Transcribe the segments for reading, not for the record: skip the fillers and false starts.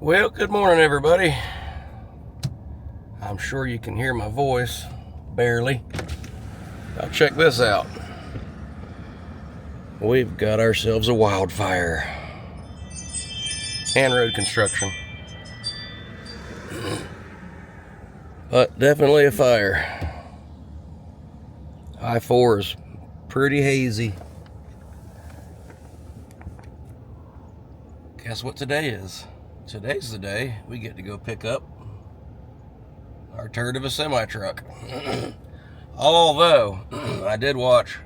Well, good morning, everybody. I'm sure you can hear my voice, barely. Now check this out. We've got ourselves a wildfire and road construction. But definitely a fire. I-4 is pretty hazy. Guess what today is? Today's the day we get to go pick up our turd of a semi-truck. Although, I did watch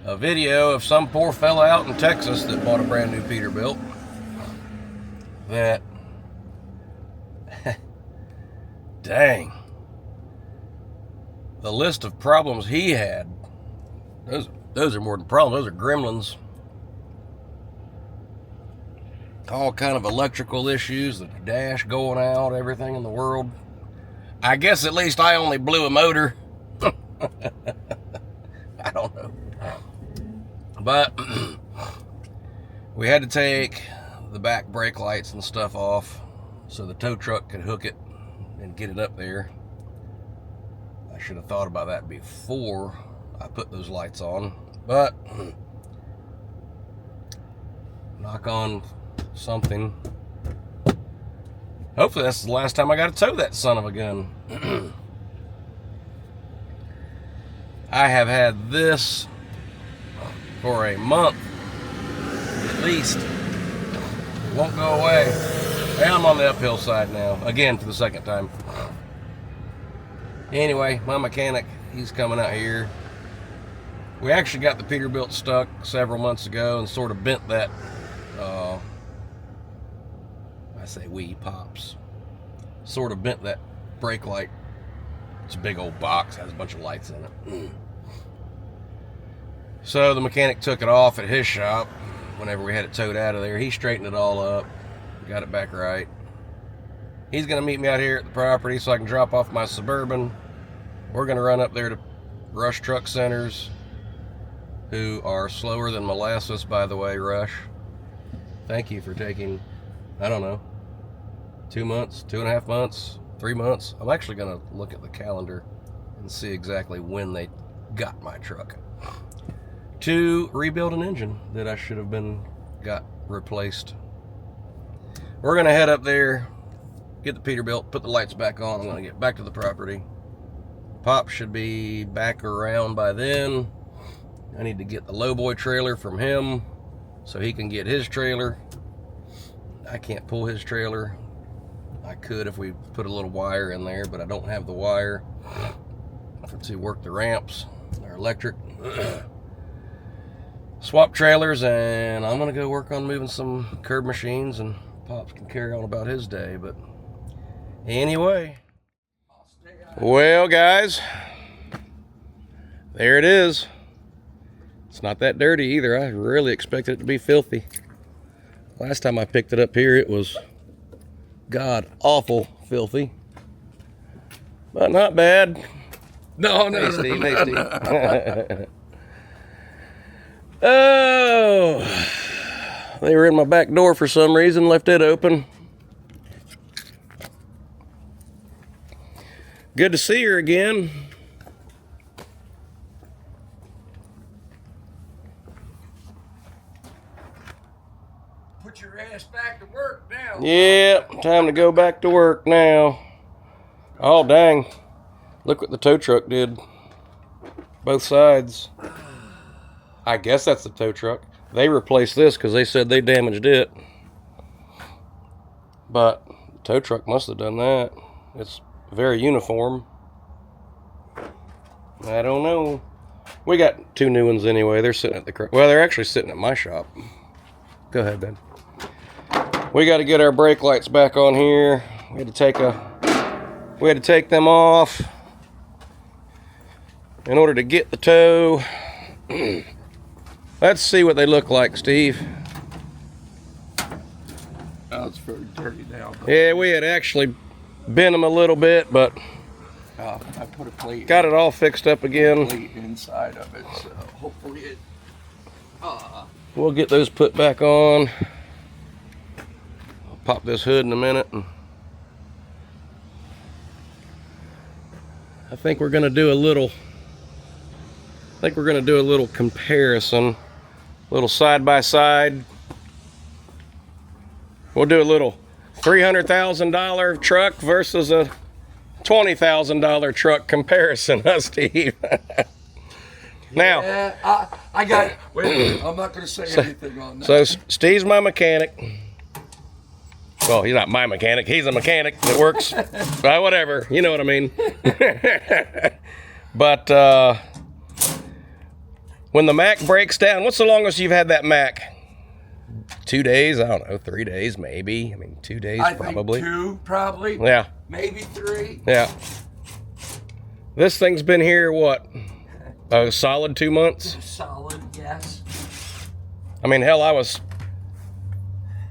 a video of some poor fella out in Texas that bought a brand new Peterbilt that, dang, the list of problems he had, those are more than problems, those are gremlins. All kind of electrical issues, the dash going out, everything in the world. I guess at least I only blew a motor. I don't know. But we had to take the back brake lights and stuff off so the tow truck could hook it and get it up there. I should have thought about that before I put those lights on. But knock on something. Hopefully that's the last time I got to tow that son of a gun. I have had this for a month at least. It won't go away. And I'm on the uphill side now, again for the second time. Anyway, my mechanic, he's coming out here. We actually got the Peterbilt stuck several months ago and sort of bent that I say we, Pops, sort of bent that brake light. It's a big old box, has a bunch of lights in it. So the mechanic took it off at his shop whenever we had it towed out of there. He straightened it all up, got it back right. He's going to meet me out here at the property so I can drop off my Suburban. We're going to run up there to Rush Truck Centers, who are slower than molasses, by the way, Rush. Thank you for taking, I don't know, 2 months, 2.5 months, 3 months. I'm actually going to look at the calendar and see exactly when they got my truck to rebuild an engine that I should have got replaced. We're going to head up there, get the Peterbilt, put the lights back on. I'm going to get back to the property. Pop should be back around by then. I need to get the lowboy trailer from him so he can get his trailer. I can't pull his trailer. I could if we put a little wire in there, but I don't have the wire to work the ramps. They're electric. Swap trailers, and I'm gonna go work on moving some curb machines, and Pops can carry on about his day. But anyway, well guys, there it is. It's not that dirty either. I really expected it to be filthy. Last time I picked it up here, it was god awful filthy, but not bad. No. Hey Steve, hey Steve. Oh, they were in my back door for some reason, left it open. Good to see her again. Put your ass back to work now. Yeah, time to go back to work now. Oh, dang. Look what the tow truck did. Both sides. I guess that's the tow truck. They replaced this because they said they damaged it. But the tow truck must have done that. It's very uniform. I don't know. We got 2 new ones anyway. They're sitting at the... Well, they're actually sitting at my shop. Go ahead, Ben. We got to get our brake lights back on here. We had to take them off in order to get the tow. Let's see what they look like, Steve. Oh, it's very dirty now. Yeah, we had actually bent them a little bit, but I put a plate. got it all fixed up again. Plate inside of it, so hopefully it. We'll get those put back on. pop this hood in a minute. And I think we're gonna do a little. Comparison, a little side by side. We'll do a little $300,000 truck versus a $20,000 truck comparison, huh, Steve? Now, yeah, I got it. Wait a minute, I'm not going to say anything on that. So Steve's my mechanic. Well, he's not my mechanic. He's a mechanic that works. Whatever, you know what I mean. But when the Mac breaks down, what's the longest you've had that Mac? 2 days? I don't know. 3 days, maybe. I mean, 2 days, probably. I think 2, probably. Yeah. Maybe 3. Yeah. This thing's been here, what? A solid 2 months? Solid, yes. I mean, hell, I was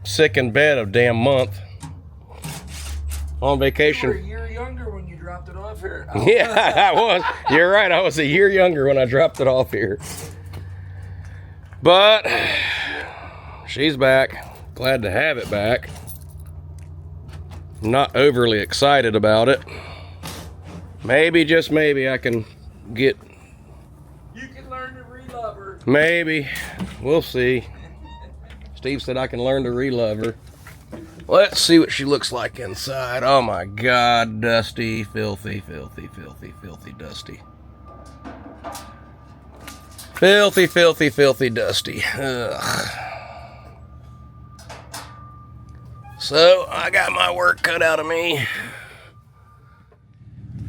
sick in bed a damn month. On vacation. You were a year younger when you dropped it off here. Yeah, I was. You're right. I was a year younger when I dropped it off here. But she's back. Glad to have it back. Not overly excited about it. Maybe, just maybe, I can get... You can learn to re-love her. Maybe. We'll see. Steve said I can learn to re-love her. Let's see what she looks like inside. Oh my God, dusty, filthy, filthy, filthy, filthy, dusty. Filthy, filthy, filthy, dusty. Ugh. So, I got my work cut out of me.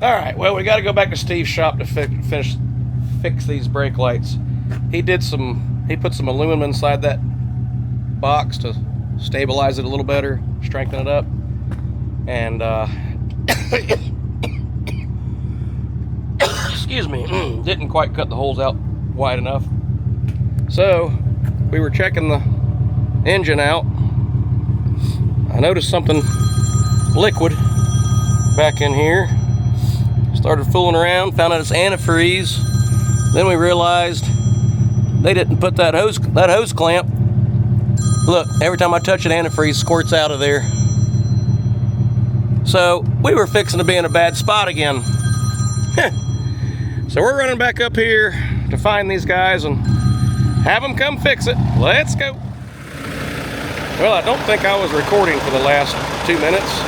Alright, well, we got to go back to Steve's shop to fix these brake lights. He put some aluminum inside that box to stabilize it a little better, strengthen it up, and excuse me, didn't quite cut the holes out wide enough. So we were checking the engine out. I noticed something liquid back in here. Started fooling around, found out it's antifreeze. Then we realized they didn't put that hose clamp. Look, every time I touch it, antifreeze squirts out of there. So we were fixing to be in a bad spot again. So we're running back up here to find these guys and have them come fix it. Let's go. Well, I don't think I was recording for the last 2 minutes.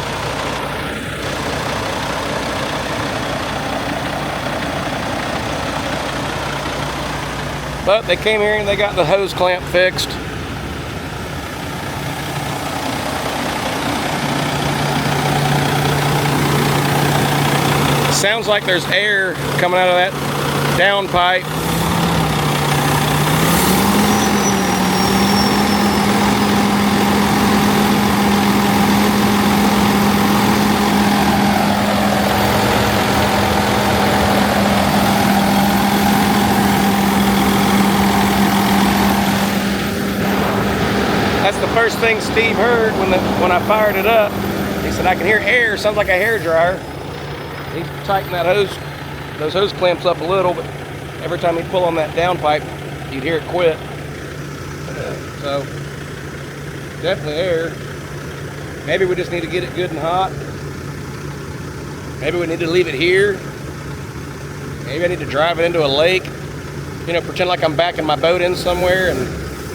But they came here and they got the hose clamp fixed. Sounds like there's air coming out of that downpipe. That's the first thing Steve heard when I fired it up. He said, I can hear air, sounds like a hairdryer. He tightened those hose clamps up a little, but every time he'd pull on that downpipe, you'd hear it quit. So, definitely air. Maybe we just need to get it good and hot. Maybe we need to leave it here. Maybe I need to drive it into a lake. You know, pretend like I'm backing my boat in somewhere and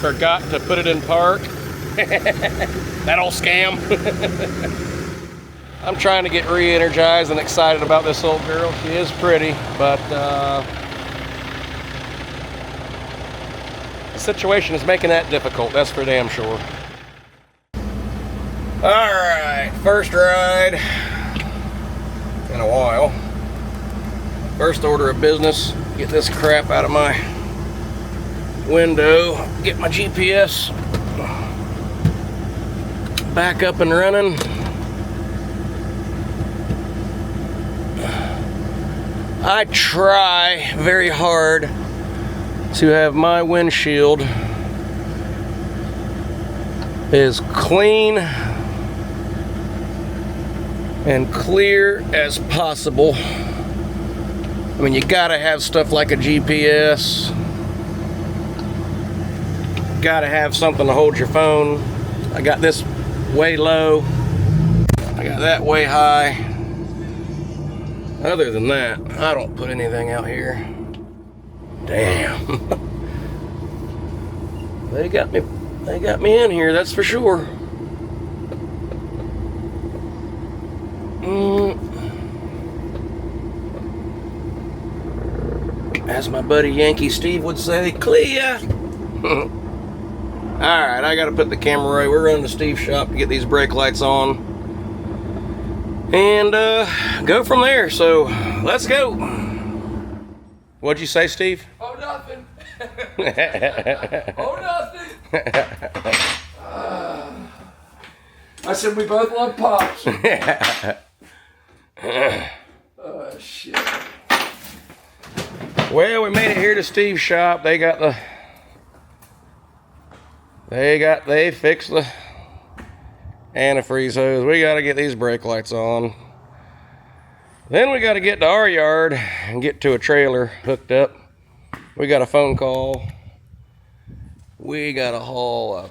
forgot to put it in park. That old scam. I'm trying to get re-energized and excited about this old girl. She is pretty, but the situation is making that difficult, that's for damn sure. Alright, first ride in a while. First order of business, get this crap out of my window, get my GPS back up and running. I try very hard to have my windshield as clean and clear as possible. I mean, you gotta have stuff like a GPS. Gotta have something to hold your phone. I got this way low. I got that way high. Other than that, I don't put anything out here. Damn. They got me in here, that's for sure. As my buddy Yankee Steve would say, clear. Alright, I gotta put the camera away. We're running to Steve's shop to get these brake lights on. And go from there. So let's go. What'd you say, Steve? Oh, nothing. Oh, nothing. I said we both love Pops. Oh, shit. Well, we made it here to Steve's shop. They fixed the antifreeze hose. We got to get these brake lights on. Then we got to get to our yard and get to a trailer hooked up. We got a phone call. We got to haul a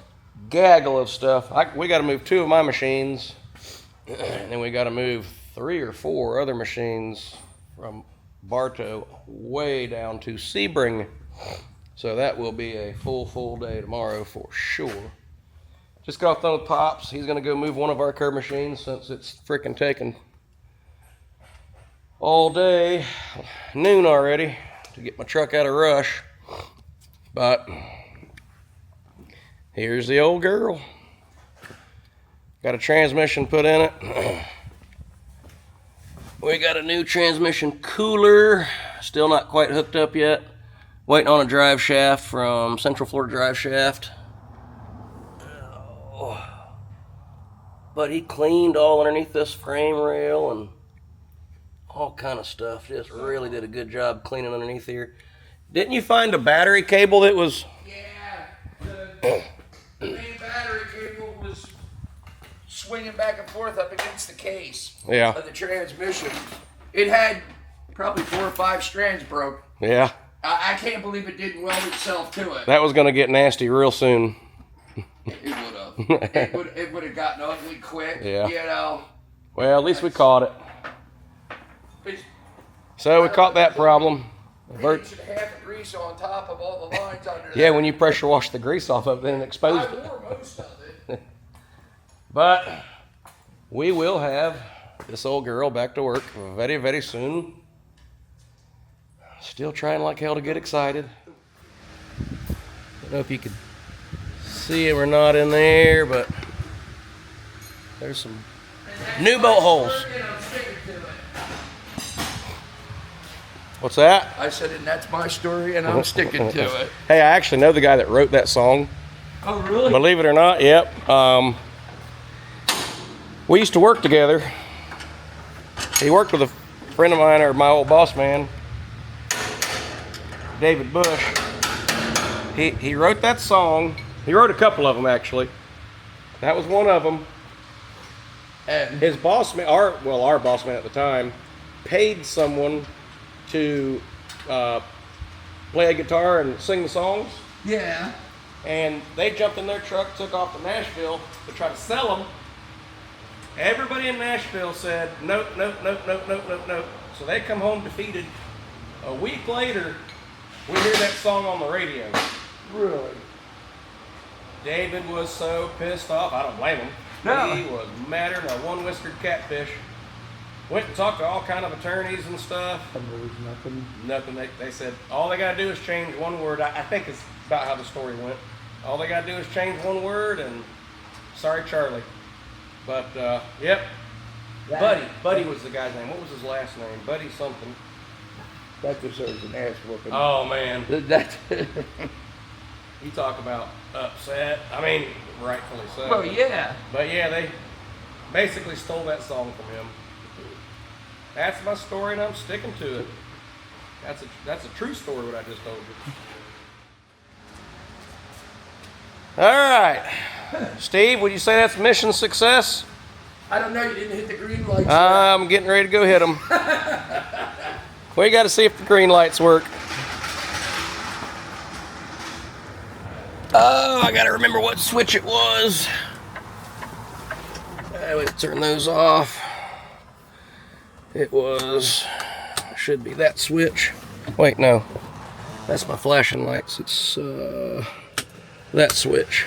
gaggle of stuff. We got to move 2 of my machines. And then we got to move 3 or 4 other machines from Bartow way down to Sebring. So that will be a full day tomorrow for sure. Just got off the phone with Pops. He's gonna go move one of our curb machines since it's freaking taking all day, noon already, to get my truck out of rush. But here's the old girl. Got a transmission put in it. We got a new transmission cooler, still not quite hooked up yet. Waiting on a drive shaft from Central Florida Drive Shaft. Oh. But he cleaned all underneath this frame rail and all kind of stuff. Just really did a good job cleaning underneath here. Didn't you find a battery cable that was... Yeah, the main battery cable was swinging back and forth up against the case of the transmission. It had probably 4 or 5 strands broke. Yeah. I can't believe it didn't weld itself to it. That was going to get nasty real soon. It would have. It would have gotten ugly quick. Yeah. You know. Well, at least we caught it. So we caught that problem. It should have the grease on top of all the lines under Yeah, when you pressure wash the grease off of it, then it exposed it. I wore most of it. But we will have this old girl back to work very, very soon. Still trying like hell to get excited. Don't know if you could see it or not in there, but there's some new bolt holes. What's that? I said, and that's my story, and I'm sticking to it. Hey, I actually know the guy that wrote that song. Oh, really? Believe it or not, yep. We used to work together. He worked with a friend of mine, or my old boss man, David Bush. He wrote that song. He wrote a couple of them, actually. That was one of them. And his boss man, our boss man at the time, paid someone to play a guitar and sing the songs. Yeah. And they jumped in their truck, took off to Nashville to try to sell them. Everybody in Nashville said, nope, nope, nope, nope, nope, nope, nope. So they come home defeated. A week later, we hear that song on the radio. Really? David was so pissed off. I don't blame him. No. He was madder than a one-whiskered catfish. Went and talked to all kind of attorneys and stuff. Nothing. They said all they got to do is change one word. I think it's about how the story went. All they got to do is change one word and sorry, Charlie. But, yep. Buddy was the guy's name. What was his last name? Buddy something. That deserves an ass whooping. Oh, man. That. You talk about upset. I mean, rightfully so. Well, yeah. But yeah, they basically stole that song from him. That's my story, and I'm sticking to it. That's a true story, what I just told you. All right. Steve, would you say that's mission success? I don't know. You didn't hit the green lights. I'm getting ready to go hit them. We got to see if the green lights work. Oh, I got to remember what switch it was. Now we turn those off. It should be that switch. Wait, no. That's my flashing lights. It's that switch.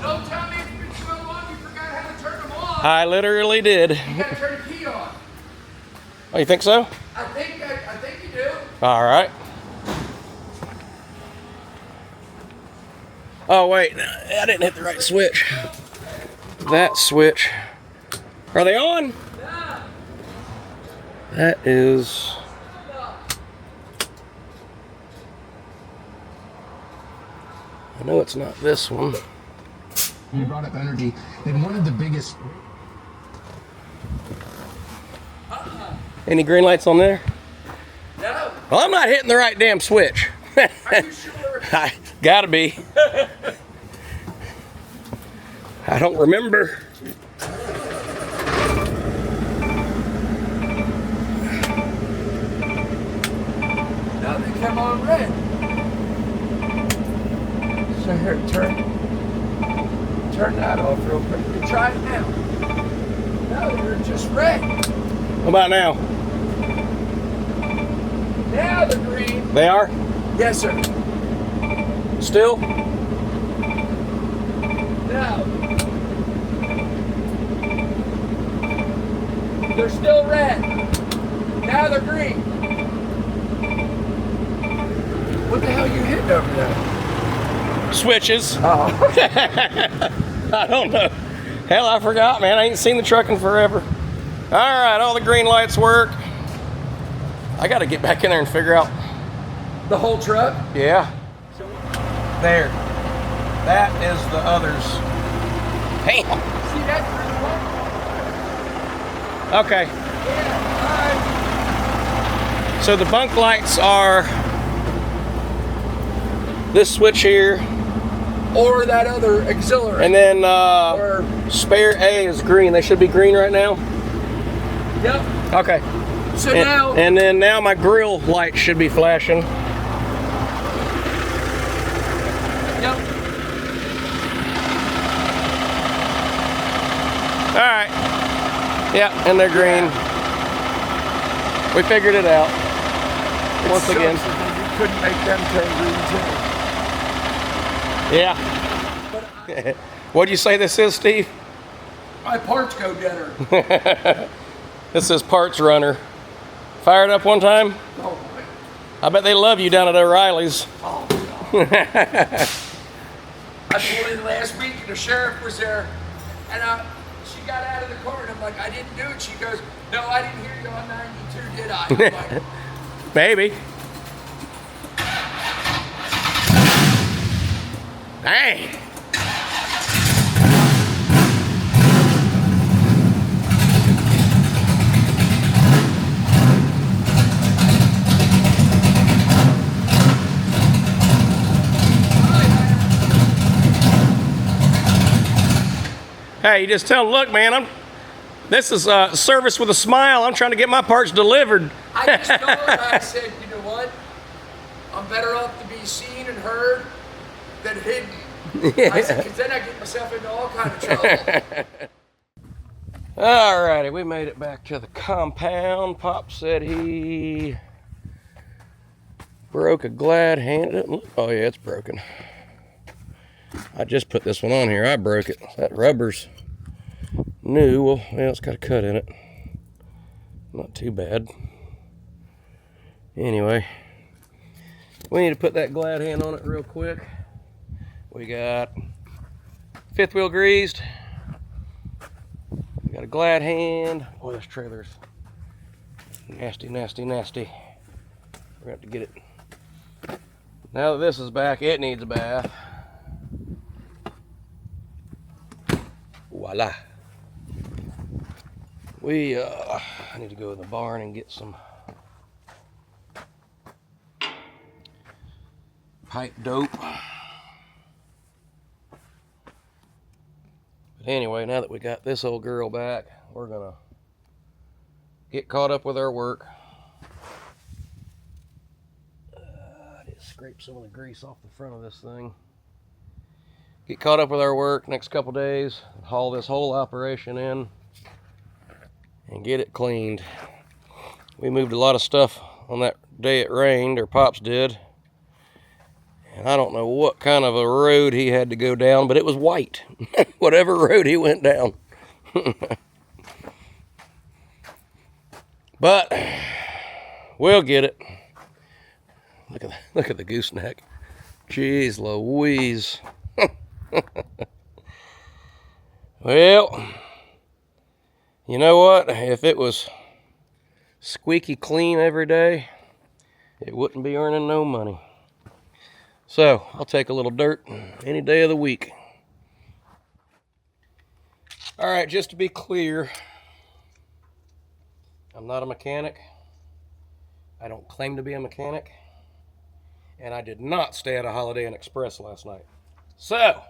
Don't tell me it's been so long you forgot how to turn them on. I literally did. You gotta turn the key on. Oh, you think so? I think you do. All right. Oh, wait. I didn't hit the right switch. That switch. Are they on? No. That is... I know it's not this one. You brought up energy, and one of the biggest... Any green lights on there? No. Well, I'm not hitting the right damn switch. Are you sure? I gotta be. I don't remember. Now they come on red. So here, turn that off real quick. You try it now. No, they're just red. How about now? Now they're green. They are? Yes, sir. Still? No. They're still red. Now they're green. What the hell are you hitting over there? Switches. Oh. I don't know. Hell, I forgot, man. I ain't seen the truck in forever. All right, all the green lights work. I got to get back in there and figure out. The whole truck? Yeah. There. That is the others. Damn. See that through the bunk? Okay. Yeah, all right. So the bunk lights are this switch here, Or that other auxiliary. and then Or, spare A is green. They should be green right now. yep. Okay. So now, And then now my grill light should be flashing. yep. All right. Yeah, and they're green. We figured it out. Once It again. sucks that you couldn't make them turn green too. Yeah. What'd you say this is, Steve? My parts go getter. This is Parts Runner. Fired up one time? Oh, my. I bet they love you down at O'Reilly's. Oh, God. I pulled in last week and the sheriff was there, and she got out of the car and I'm like, I didn't do it. She goes, no, I didn't hear you on 92, did I? I'm like, Maybe. Dang. Hey, you just tell them, look, man, this is service with a smile. I'm trying to get my parts delivered. I just told her, I said, you know what? I'm better off to be seen and heard than hidden. I said, because then I get myself into all kind of trouble. Alrighty, we made it back to the compound. Pop said he broke a glad hand. Oh yeah, it's broken. I just put this one on here. I broke it. That rubber's new. Well, it's got a cut in it. Not too bad. Anyway, we need to put that glad hand on it real quick. We got fifth wheel greased. We got a glad hand. Boy, this trailer's nasty, nasty, nasty. We're gonna have to get it. Now that this is back, it needs a bath. Voila. I need to go in the barn and get some pipe dope. But anyway, now that we got this old girl back, we're gonna get caught up with our work. I just scrape some of the grease off the front of this thing. get caught up with our work next couple days, haul this whole operation in, and get it cleaned. We moved a lot of stuff on that day it rained, or Pops did. And I don't know what kind of a road he had to go down, but it was white. Whatever road he went down. But we'll get it. Look at the gooseneck. Jeez Louise. Well, you know what? If it was squeaky clean every day, it wouldn't be earning no money. So I'll take a little dirt any day of the week. All right, just to be clear, I'm not a mechanic. I don't claim to be a mechanic. And I did not stay at a Holiday Inn Express last night. So,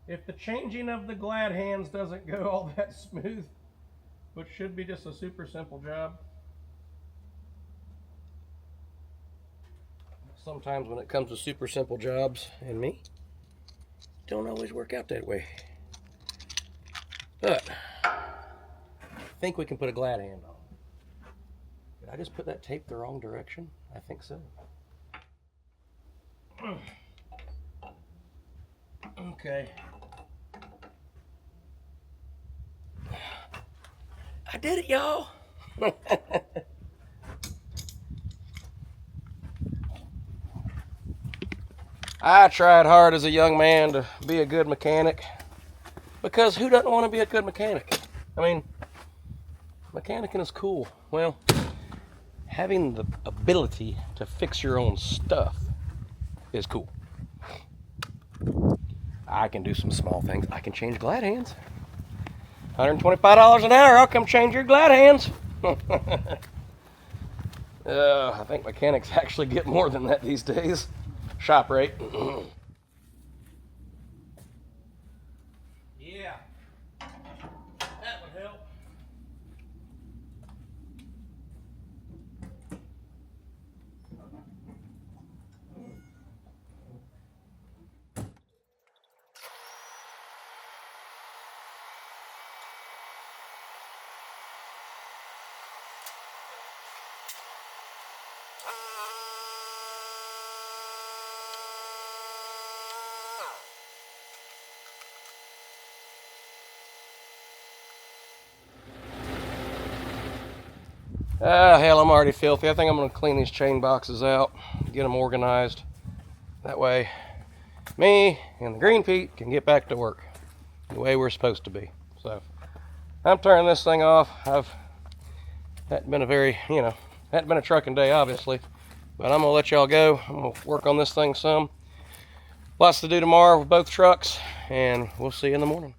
if the changing of the glad hands doesn't go all that smooth, which should be just a super simple job, sometimes when it comes to super simple jobs, and me, don't always work out that way. But I think we can put a glad hand on. Did I just put that tape the wrong direction? I think so. Okay. I did it, y'all. I tried hard as a young man to be a good mechanic, because who doesn't want to be a good mechanic? I mean, mechanicing is cool. Well, having the ability to fix your own stuff is cool. I can do some small things. I can change glad hands. $125 an hour, I'll come change your glad hands. I think mechanics actually get more than that these days. Shop rate. Yeah, that would help. Hell, I'm already filthy. I think I'm going to clean these chain boxes out, get them organized. That way, me and the Green Pete can get back to work the way we're supposed to be. So, I'm turning this thing off. Hadn't been a very, hadn't been a trucking day, obviously. But I'm going to let y'all go. I'm going to work on this thing some. Lots to do tomorrow with both trucks, and we'll see you in the morning.